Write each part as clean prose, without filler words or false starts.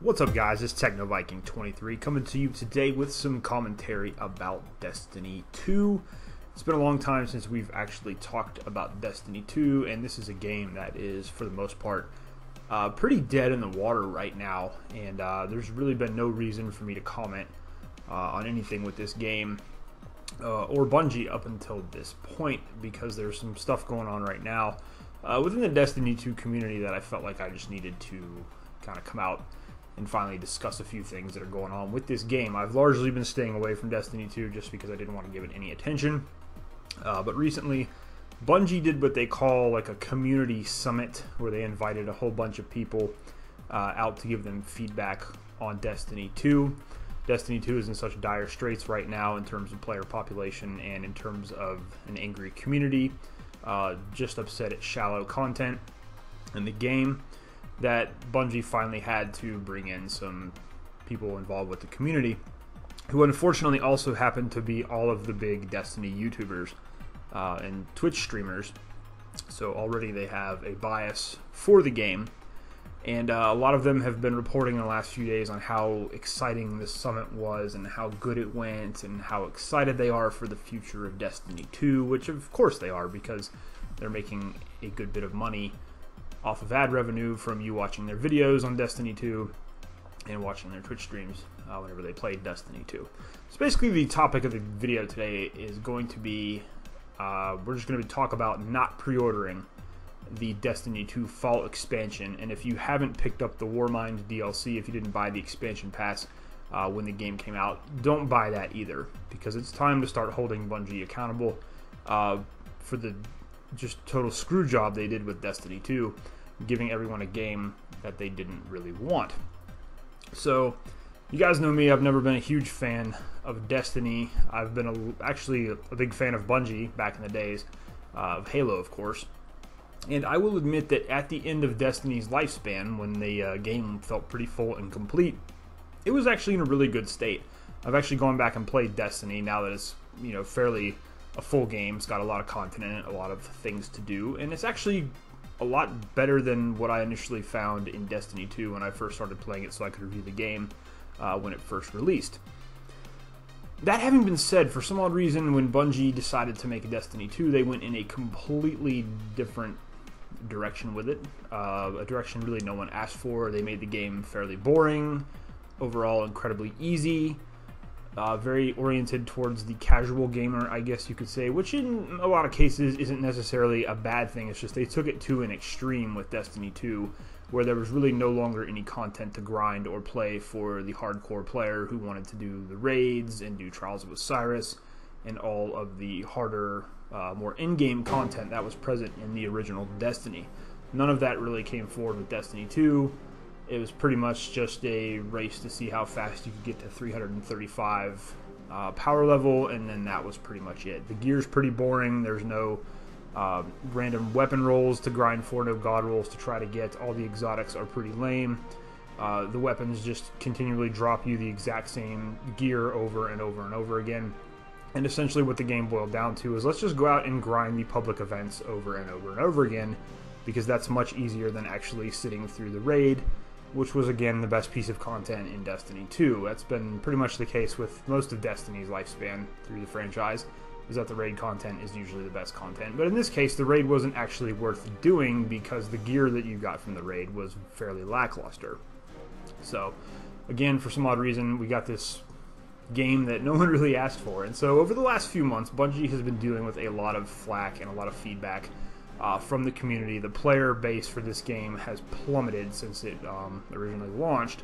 What's up, guys? It's TechnoViking23 coming to you today with some commentary about Destiny 2. It's been a long time since we've actually talked about Destiny 2, and this is a game that is, for the most part, pretty dead in the water right now, and there's really been no reason for me to comment on anything with this game or Bungie up until this point, because there's some stuff going on right now within the Destiny 2 community that I felt like I just needed to kind of come out and finally discuss a few things that are going on with this game. I've largely been staying away from Destiny 2 just because I didn't want to give it any attention. But recently, Bungie did what they call like a community summit, where they invited a whole bunch of people out to give them feedback on Destiny 2. Destiny 2 is in such dire straits right now in terms of player population and in terms of an angry community, just upset at shallow content in the game, that Bungie finally had to bring in some people involved with the community, who unfortunately also happen to be all of the big Destiny YouTubers and Twitch streamers. So already they have a bias for the game, and a lot of them have been reporting in the last few days on how exciting this summit was and how good it went and how excited they are for the future of Destiny 2, which of course they are, because they're making a good bit of money off of ad revenue from you watching their videos on Destiny 2 and watching their Twitch streams whenever they play Destiny 2. So basically the topic of the video today is going to be, we're just going to talk about not pre-ordering the Destiny 2 Fall expansion. And if you haven't picked up the Warmind DLC, if you didn't buy the expansion pass when the game came out, don't buy that either, because it's time to start holding Bungie accountable for the just total screw job they did with Destiny 2, giving everyone a game that they didn't really want. So, you guys know me, I've never been a huge fan of Destiny. I've been actually a big fan of Bungie back in the days, of Halo of course. And I will admit that at the end of Destiny's lifespan, when the game felt pretty full and complete, it was actually in a really good state. I've actually gone back and played Destiny now that it's, you know, fairly a full game. It's got a lot of content in it, a lot of things to do, and it's actually a lot better than what I initially found in Destiny 2 when I first started playing it so I could review the game when it first released. That having been said, for some odd reason, when Bungie decided to make a Destiny 2, they went in a completely different direction with it, a direction really no one asked for. They made the game fairly boring, overall incredibly easy, very oriented towards the casual gamer, I guess you could say, which in a lot of cases isn't necessarily a bad thing. It's just they took it to an extreme with Destiny 2, where there was really no longer any content to grind or play for the hardcore player who wanted to do the raids and do Trials of Osiris and all of the harder, more in-game content that was present in the original Destiny. None of that really came forward with Destiny 2. It was pretty much just a race to see how fast you could get to 335 power level, and then that was pretty much it. The gear's pretty boring. There's no random weapon rolls to grind for, no god rolls to try to get. All the exotics are pretty lame. The weapons just continually drop you the exact same gear over and over and over again. And essentially what the game boiled down to is, let's just go out and grind the public events over and over and over again, because that's much easier than actually sitting through the raid, which was again the best piece of content in Destiny 2. That's been pretty much the case with most of Destiny's lifespan through the franchise, is that the raid content is usually the best content. But in this case, the raid wasn't actually worth doing because the gear that you got from the raid was fairly lackluster. So again, for some odd reason, we got this game that no one really asked for. And so over the last few months, Bungie has been dealing with a lot of flack and a lot of feedback from the community. The player base for this game has plummeted since it originally launched,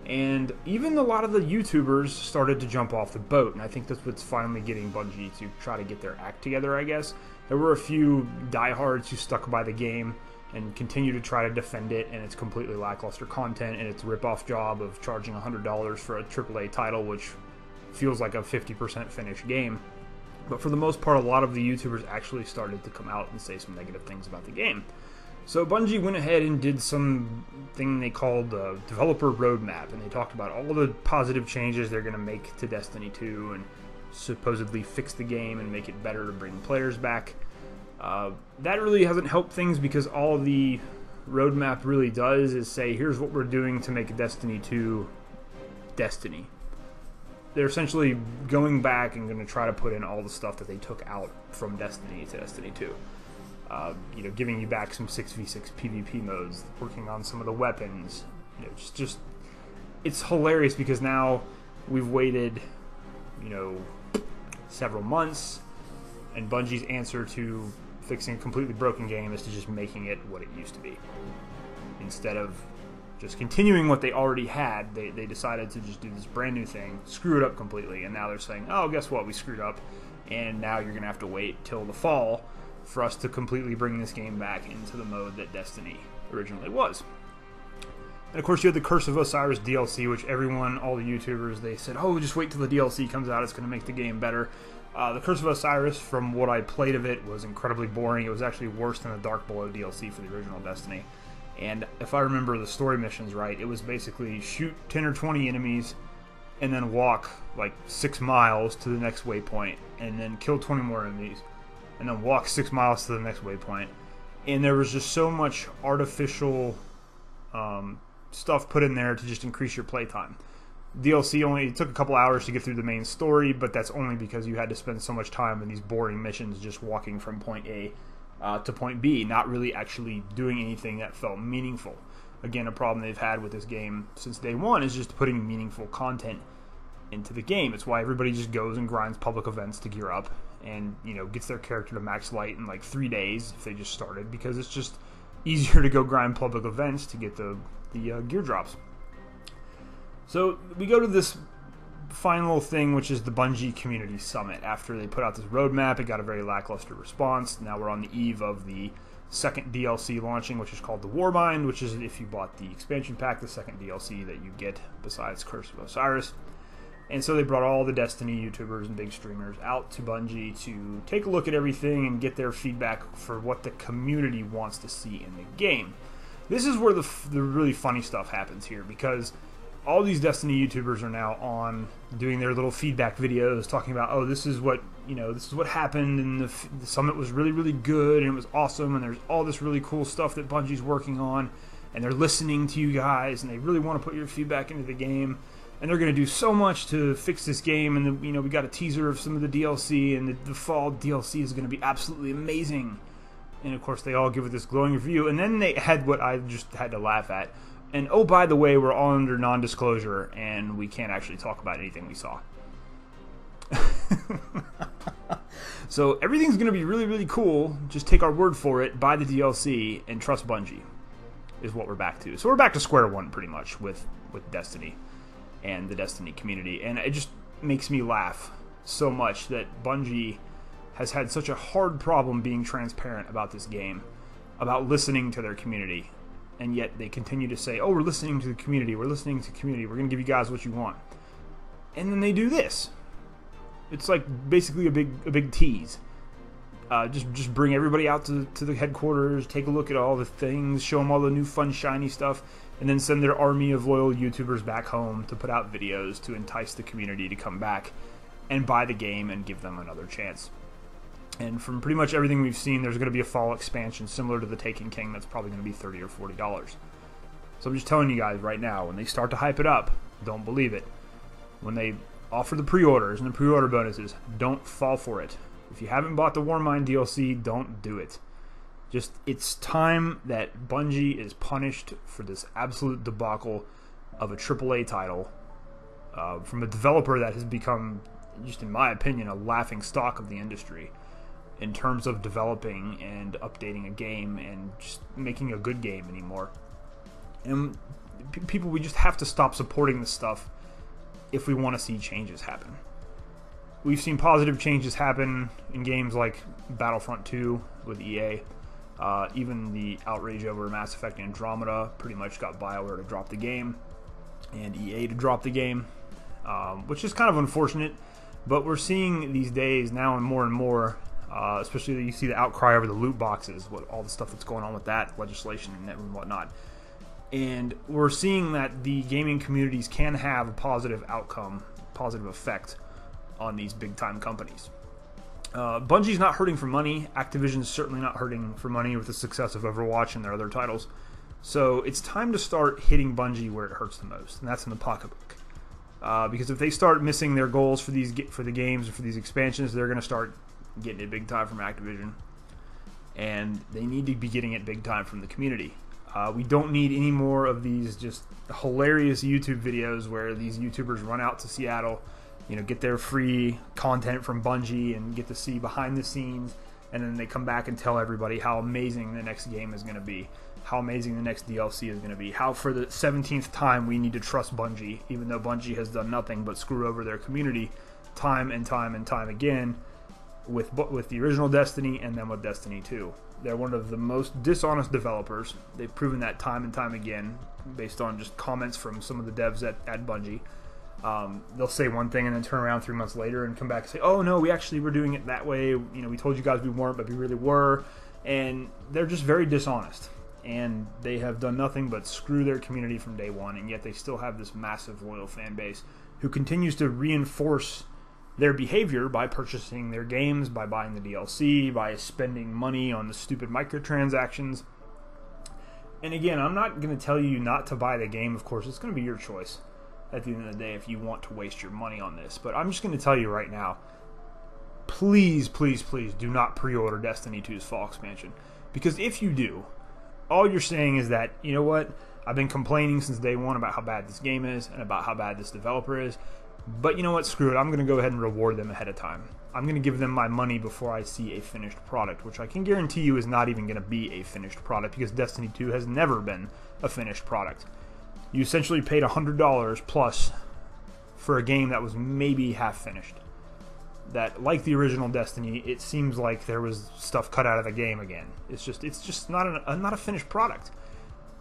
and even a lot of the YouTubers started to jump off the boat, and I think that's what's finally getting Bungie to try to get their act together, I guess. There were a few diehards who stuck by the game and continue to try to defend it and its completely lackluster content and its rip-off job of charging $100 for a AAA title, which feels like a 50% finished game. But for the most part, a lot of the YouTubers actually started to come out and say some negative things about the game. So Bungie went ahead and did something they called the developer roadmap, and they talked about all the positive changes they're going to make to Destiny 2 and supposedly fix the game and make it better to bring players back. That really hasn't helped things, because all the roadmap really does is say, here's what we're doing to make Destiny 2 Destiny. They're essentially going back and going to try to put in all the stuff that they took out from Destiny to Destiny 2. You know, giving you back some 6v6 PvP modes, working on some of the weapons. You know, just it's hilarious because now we've waited, you know, several months, and Bungie's answer to fixing a completely broken game is to just making it what it used to be. Instead of just continuing what they already had, they decided to just do this brand new thing, screw it up completely, and now they're saying, oh, guess what, we screwed up, and now you're going to have to wait till the fall for us to completely bring this game back into the mode that Destiny originally was. And of course you had the Curse of Osiris DLC, which everyone, all the YouTubers, they said, oh, just wait till the DLC comes out, it's going to make the game better. The Curse of Osiris, from what I played of it, was incredibly boring. It was actually worse than the Dark Below DLC for the original Destiny. And if I remember the story missions right, it was basically shoot 10 or 20 enemies and then walk like 6 miles to the next waypoint, and then kill 20 more enemies, and then walk 6 miles to the next waypoint. And there was just so much artificial stuff put in there to just increase your playtime. DLC only took a couple hours to get through the main story, but that's only because you had to spend so much time in these boring missions just walking from point A to point B, not really actually doing anything that felt meaningful. Again, a problem they've had with this game since day one is just putting meaningful content into the game. It's why everybody just goes and grinds public events to gear up and, you know, gets their character to max light in like 3 days if they just started, because it's just easier to go grind public events to get the gear drops. So we go to this final thing, which is the Bungie Community Summit. After they put out this roadmap, it got a very lackluster response. Now we're on the eve of the second DLC launching, which is called the Warbind, which is, if you bought the expansion pack, the second DLC that you get besides Curse of Osiris. And so they brought all the Destiny YouTubers and big streamers out to Bungie to take a look at everything and get their feedback for what the community wants to see in the game. This is where the really funny stuff happens here, because all these Destiny YouTubers are now on doing their little feedback videos talking about, oh, this is what, you know, this is what happened, and the summit was really, really good, and it was awesome, and there's all this really cool stuff that Bungie's working on, and they're listening to you guys, and they really want to put your feedback into the game, and they're going to do so much to fix this game, and you know, we got a teaser of some of the DLC, and the fall DLC is going to be absolutely amazing. And of course they all give it this glowing review, and then they had what I just had to laugh at. And oh, by the way, we're all under non-disclosure, and we can't actually talk about anything we saw. So everything's going to be really, really cool. Just take our word for it, buy the DLC, and trust Bungie, is what we're back to. So we're back to square one, pretty much, with Destiny and the Destiny community. And it just makes me laugh so much that Bungie has had such a hard problem being transparent about this game, about listening to their community. And yet they continue to say, oh, we're listening to the community, we're listening to the community, we're going to give you guys what you want. And then they do this. It's like basically a big tease. Just bring everybody out to the headquarters, take a look at all the things, show them all the new fun shiny stuff, and then send their army of loyal YouTubers back home to put out videos to entice the community to come back and buy the game and give them another chance. And from pretty much everything we've seen, there's going to be a fall expansion similar to the Taken King that's probably going to be $30 or $40. So I'm just telling you guys right now, when they start to hype it up, don't believe it. When they offer the pre-orders and the pre-order bonuses, don't fall for it. If you haven't bought the Warmind DLC, don't do it. Just, it's time that Bungie is punished for this absolute debacle of a AAA title from a developer that has become, just in my opinion, a laughing stock of the industry in terms of developing and updating a game and just making a good game anymore. And people, we just have to stop supporting this stuff if we want to see changes happen. We've seen positive changes happen in games like Battlefront 2 with EA. Even the outrage over Mass Effect Andromeda pretty much got BioWare to drop the game and EA to drop the game, which is kind of unfortunate. But we're seeing these days now and more, especially you see the outcry over the loot boxes, all the stuff that's going on with that legislation and whatnot. And we're seeing that the gaming communities can have a positive outcome, positive effect on these big-time companies. Bungie's not hurting for money. Activision's certainly not hurting for money with the success of Overwatch and their other titles. So it's time to start hitting Bungie where it hurts the most, and that's in the pocketbook. Because if they start missing their goals for the games or for these expansions, they're going to start getting it big time from Activision, and they need to be getting it big time from the community. We don't need any more of these just hilarious YouTube videos where these YouTubers run out to Seattle, get their free content from Bungie and get to see behind the scenes, and then they come back and tell everybody how amazing the next game is going to be, how amazing the next DLC is going to be, how for the 17th time we need to trust Bungie, even though Bungie has done nothing but screw over their community time and time and time again with the original Destiny and then with Destiny 2. They're one of the most dishonest developers. They've proven that time and time again based on just comments from some of the devs at Bungie. They'll say one thing and then turn around 3 months later and come back and say, oh no, we actually were doing it that way. We told you guys we weren't, but we really were. And they're just very dishonest. And they have done nothing but screw their community from day one, and yet they still have this massive loyal fan base who continues to reinforce their behavior by purchasing their games, by buying the DLC, by spending money on the stupid microtransactions. And again, I'm not going to tell you not to buy the game. Of course, it's going to be your choice at the end of the day if you want to waste your money on this. But I'm just going to tell you right now, please, please, please do not pre-order Destiny 2's fall expansion. Because if you do, all you're saying is that, you know what, I've been complaining since day one about how bad this game is and about how bad this developer is. But you know what, screw it, I'm going to go ahead and reward them ahead of time. I'm going to give them my money before I see a finished product, which I can guarantee you is not even going to be a finished product, because Destiny 2 has never been a finished product. You essentially paid $100 plus for a game that was maybe half finished. That, like the original Destiny, it seems like there was stuff cut out of the game again. It's just not a finished product.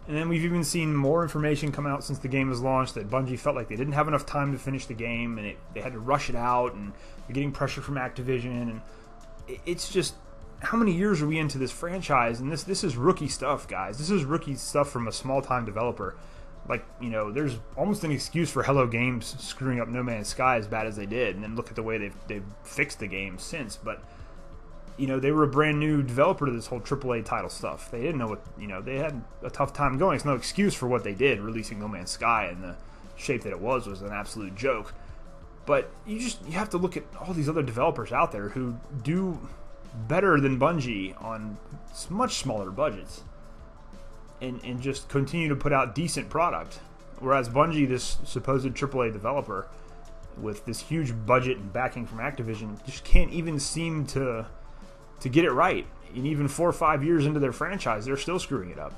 And then we've even seen more information come out since the game was launched that Bungie felt like they didn't have enough time to finish the game, and they had to rush it out, and they're getting pressure from Activision, and it's just, how many years are we into this franchise? And this is rookie stuff, guys. This is rookie stuff from a small-time developer. Like, there's almost an excuse for Hello Games screwing up No Man's Sky as bad as they did, and then look at the way they've fixed the game since. But they were a brand new developer to this whole AAA title stuff. They didn't know what, they had a tough time going. It's no excuse for what they did. Releasing No Man's Sky in the shape that it was an absolute joke. But you have to look at all these other developers out there who do better than Bungie on much smaller budgets and just continue to put out decent product. Whereas Bungie, this supposed AAA developer with this huge budget and backing from Activision, just can't even seem to get it right. And even 4 or 5 years into their franchise, they're still screwing it up.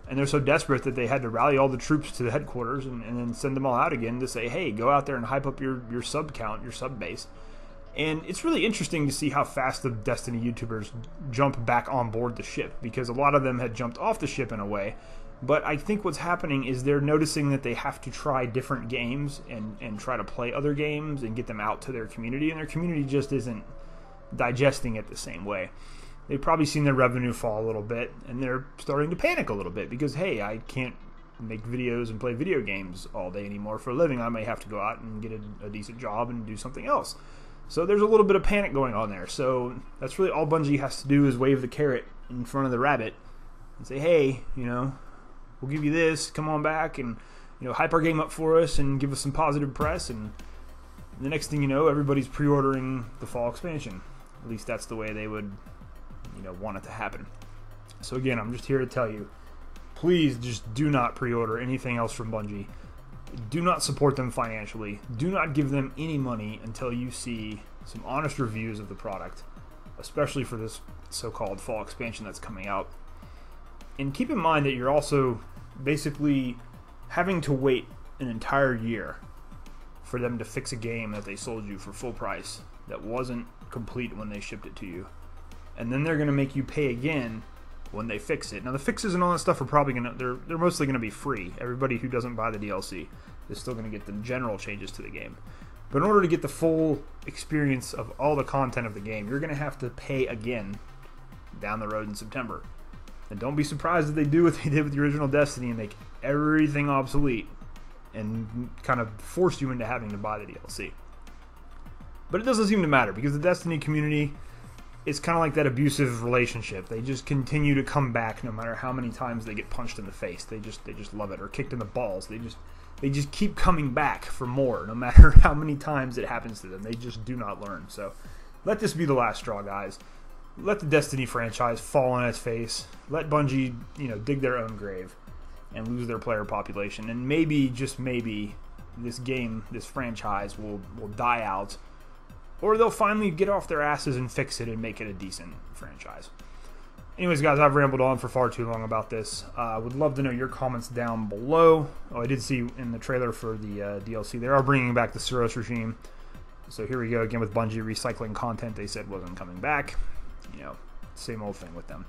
And they're so desperate that they had to rally all the troops to the headquarters and then send them all out again to say, hey, go out there and hype up your sub count, your sub base. And it's really interesting to see how fast the Destiny YouTubers jump back on board the ship, because a lot of them had jumped off the ship in a way. But I think what's happening is they're noticing that they have to try different games and try to play other games and get them out to their community, and their community just isn't digesting it the same way. They've probably seen their revenue fall a little bit, and they're starting to panic a little bit because, hey, I can't make videos and play video games all day anymore for a living. I may have to go out and get a decent job and do something else. So there's a little bit of panic going on there. So that's really all Bungie has to do, is wave the carrot in front of the rabbit and say, hey, we'll give you this, come on back and hype our game up for us and give us some positive press, and the next thing you know, everybody's pre-ordering the fall expansion. At least that's the way they would want it to happen. So again, I'm just here to tell you, please just do not pre-order anything else from Bungie. Do not support them financially. Do not give them any money until you see some honest reviews of the product, especially for this so-called fall expansion that's coming out. And keep in mind that you're also basically having to wait an entire year for them to fix a game that they sold you for full price that wasn't complete when they shipped it to you. And then they're going to make you pay again when they fix it. Now the fixes and all that stuff are probably they're mostly going to be free. Everybody who doesn't buy the DLC is still going to get the general changes to the game. But in order to get the full experience of all the content of the game, you're going to have to pay again down the road in September. And don't be surprised if they do what they did with the original Destiny and make everything obsolete and kind of force you into having to buy the DLC. But it doesn't seem to matter, because the Destiny community, it's kind of like that abusive relationship. They just continue to come back no matter how many times they get punched in the face. They just love it, or kicked in the balls. They just keep coming back for more no matter how many times it happens to them. They just do not learn. So let this be the last straw, guys. Let the Destiny franchise fall on its face. Let Bungie, dig their own grave and lose their player population. And maybe, just maybe, this franchise will die out. Or they'll finally get off their asses and fix it and make it a decent franchise. Anyways, guys, I've rambled on for far too long about this. I would love to know your comments down below. Oh, I did see in the trailer for the DLC, they are bringing back the Suros regime. So here we go again with Bungie recycling content they said wasn't coming back. Same old thing with them.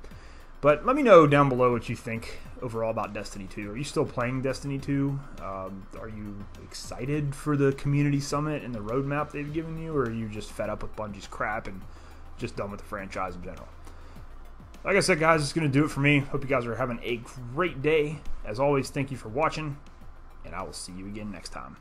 But let me know down below what you think overall about Destiny 2. Are you still playing Destiny 2? Are you excited for the community summit and the roadmap they've given you? Or are you just fed up with Bungie's crap and just done with the franchise in general? Like I said, guys, it's going to do it for me. Hope you guys are having a great day. As always, thank you for watching, and I will see you again next time.